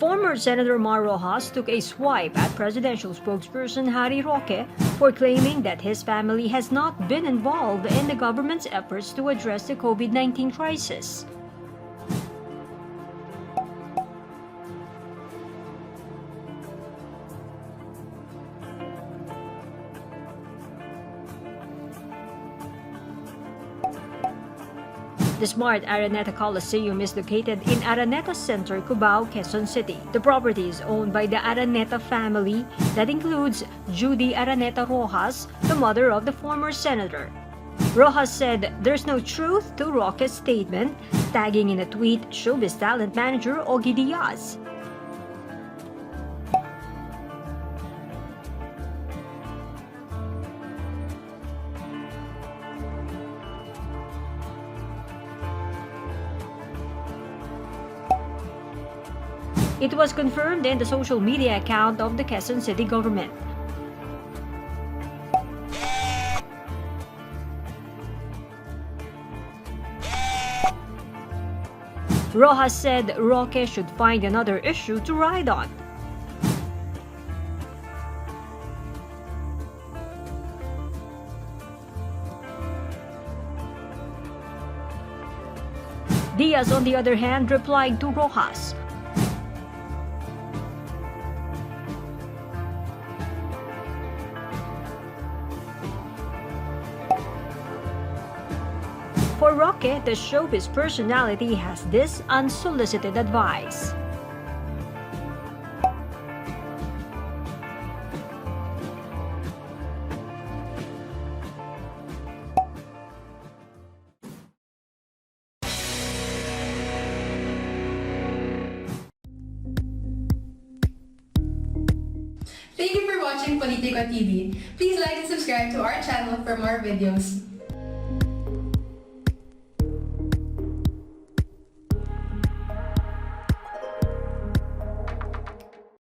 Former Senator Mar Roxas took a swipe at presidential spokesperson Roque for claiming that his family has not been involved in the government's efforts to address the COVID-19 crisis. The Smart Araneta Coliseum is located in Aranetas Center, Cubao, Quezon City. The property is owned by the Araneta family that includes Judy Araneta Roxas, the mother of the former senator. Roxas said there's no truth to Roque's statement, tagging in a tweet showbiz talent manager Ogie Diaz. It was confirmed in the social media account of the Quezon City government. Roxas said Roque should find another issue to ride on. Diaz, on the other hand, replied to Roxas. For Roque, the showbiz personality has this unsolicited advice. Thank you for watching Politica TV. Please like and subscribe to our channel for more videos.